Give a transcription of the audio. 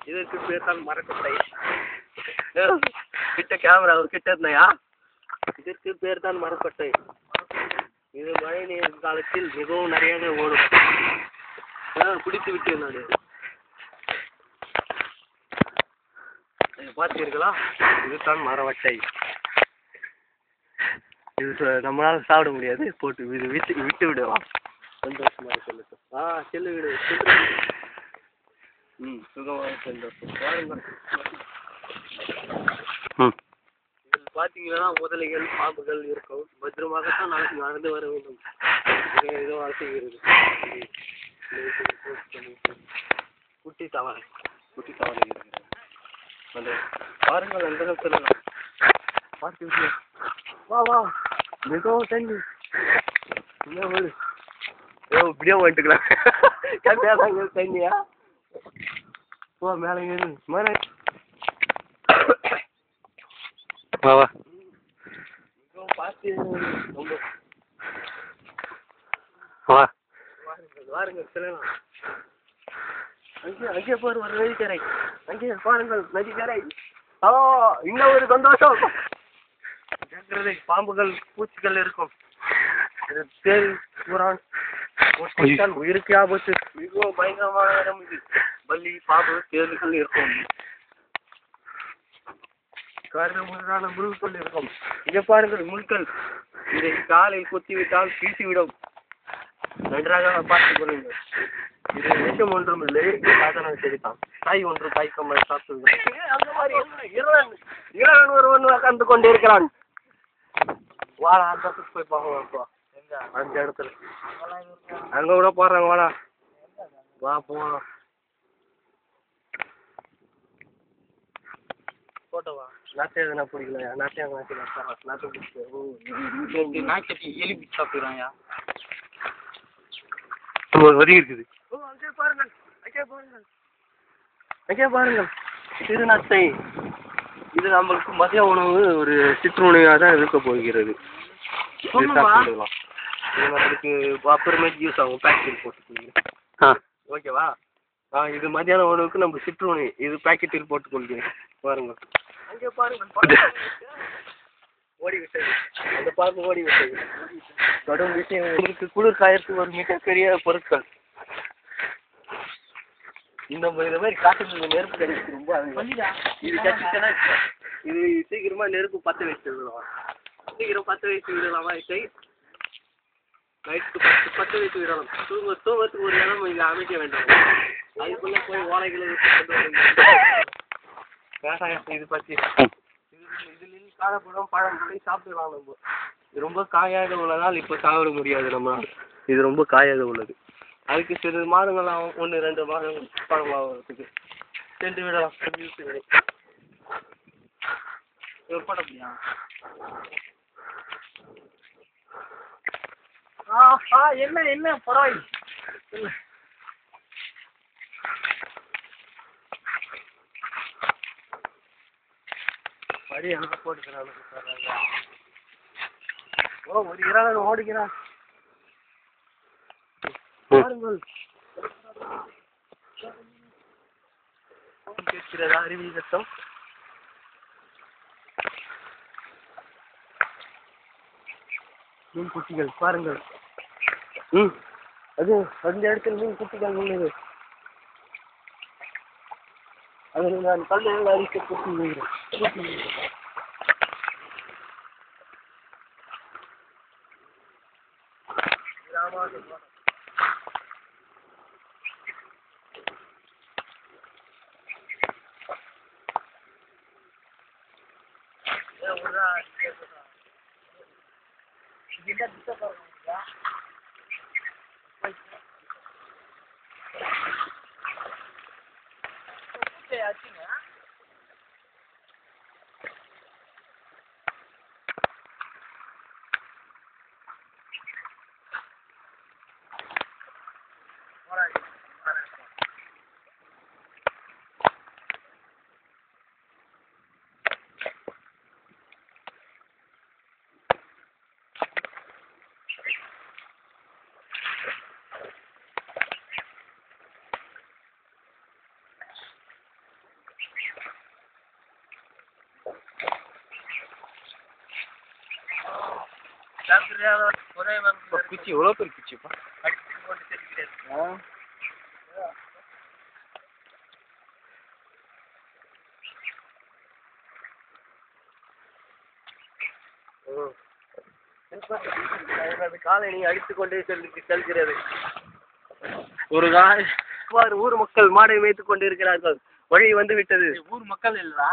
இதற்கு பேர் தான் மரக்கட்டை. கிட்ட கேமரா கிட்ட இருந்தாயா? இதற்கு பேர் தான் மரக்கட்டை. இது மழை நீர் காலத்தில் மிகவும் நிறைய ஓடும். பிடித்து விட்டு நான் பார்த்தீர்களா? இதுதான் மரவட்டை. இது நம்மளால சாப்பிட முடியாது, போட்டு விட்டு விடுவோம். சந்தோஷமாக சொல்லட்டும். செல்லு விடு. சுகமாக சந்தோஷம். வாருங்கள். பார்த்தீங்கன்னா முதலைகள் பாம்புகள் இருக்கும். பத்திரமாகத்தான் நாளைக்கு நடந்து வர வேண்டும். ஏதோ ஆசைகிறது. குட்டி தவறை இருக்கிறது. அந்த பாருங்கள், அந்த சொல்லலாம். பார்த்து வா வா, மிகவும் தண்ணி. இப்படியே வந்துட்டுக்கலாம். கம்மியாதாங்க தண்ணியா? ஓ மேலே ஏறு மேலே. வா வா, பார்த்து ரொம்ப வா. வாருங்கள் சொல்லலாம். அங்கே பாரு ஒரு நதிக்கரை. அங்கே பாருங்கள் நதிக்கரை. இன்னும் ஒரு சந்தோஷம். ஜாக்கிரதை, பாம்புகள் பூச்சிகள் இருக்கும். தேல் புறான் உயிருக்கு ஆபத்து. மிகவும் பயங்கரமான இடம் இது. பல்லி பாம்பு தேல்கள் இருக்கும். கருமுறான முள்கள் இருக்கும். இங்கே பாருங்கள் முள்கள். இதை காலில் குத்திவிட்டால் வீசிவிடும். நன்றாக பார்த்துக் கொள்ளுங்கள். இது விஷம் ஒன்றும் இல்லை, சாதனை சரிதான். காய் ஒன்று காய்க்காமல் சாப்பிட்டு அந்த மாதிரி இளவன் ஒருவன் உட்கார்ந்து கொண்டு இருக்கிறான். வாடா, அந்த இடத்துக்கு போய் பார்க்கலாம். அந்த இடத்துல அங்க கூட போடுறாங்க. வாடா வா போகலாம். போட்டோவா? நாட்டை எதுனா பிடிக்கலையா? நாட்டை நாட்டு பிடிச்சி நாய்க்கட்டி எலி பிடிச்சி சாப்பிடுறாங்க. ஒரு வரி இருக்குது. அங்கே பாருங்கள், அங்கே பாருங்கள், அங்கே பாருங்கள். திருநத்தை. இது நம்மளுக்கு மதிய உணவு, ஒரு சிற்றுணவாக தான் இருக்க போகிறது. சாப்பிடலாம். இது நம்மளுக்கு அப்புறமேட்டு யூஸ் ஆகும். பேக்கெட் போட்டு ஓகேவா? இது மதியான உணவுக்கு நம்ம சிற்றுணவு. இது பேக்கெட்டில் போட்டுக் கொள்கிறேன். பாருங்கள், அங்கே பாருங்கள். ஓடி விட்டது அந்த பாம்பு, ஓடி விட்டது. கடும் விஷயம். உங்களுக்கு குளிர் காயத்துக்கு ஒரு மிகப்பெரிய பொருட்கள். இந்த மாதிரி காட்டுக்கு நெருப்பு கிடைக்கிறது ரொம்ப இது கட்டிச்சுன்னா இது சீக்கிரமா நெருப்பு பற்ற வச்சு விடலாம். சீக்கிரம் பற்ற வச்சு விடலாமா? நைட்டுக்கு பற்ற வச்சு விடலாம். தூங்கத்துக்கு ஒரு இடம் இங்கே அமைக்க வேண்டும். அதுக்குள்ள போய் ஓலைகளை வேண்டாம். இது பற்றி இதில் காணப்படும் பழங்களை சாப்பிடலாம். நம்ம இது ரொம்ப காயாக உள்ளதால் இப்போ சாப்பிட முடியாது நம்மளால். இது ரொம்ப காயாக உள்ளது. அதுக்கு சிறு மாதங்கள் ஆகும். 1-2 மாதங்கள் பழம் ஆகிறதுக்கு சென்று விடலாம். போட முடியா? என்ன பரவாயில்லை. இல்லை படி அங்கே போட்டுக்கிறாங்க. ஒரு இறால் ஓடுகிறான். கேட்கிறதா அருவி சத்தம்? மீன் குட்டிகள் பாருங்கள். அது அந்த இடத்துல மீன் குட்டிகள் உள்ளது. அதில் நான் கல்லில் அரிக்க குட்டி விடுகிறேன். குச்சி எவ்வளோ பேர் குச்சிப்பா காலனி அடித்துக் கொண்டே செல்கிறது. ஊர் மக்கள் மாடை மேய்த்துக் கொண்டு இருக்கிறார்கள். வழி வந்து விட்டது. ஊர் மக்கள் இல்லா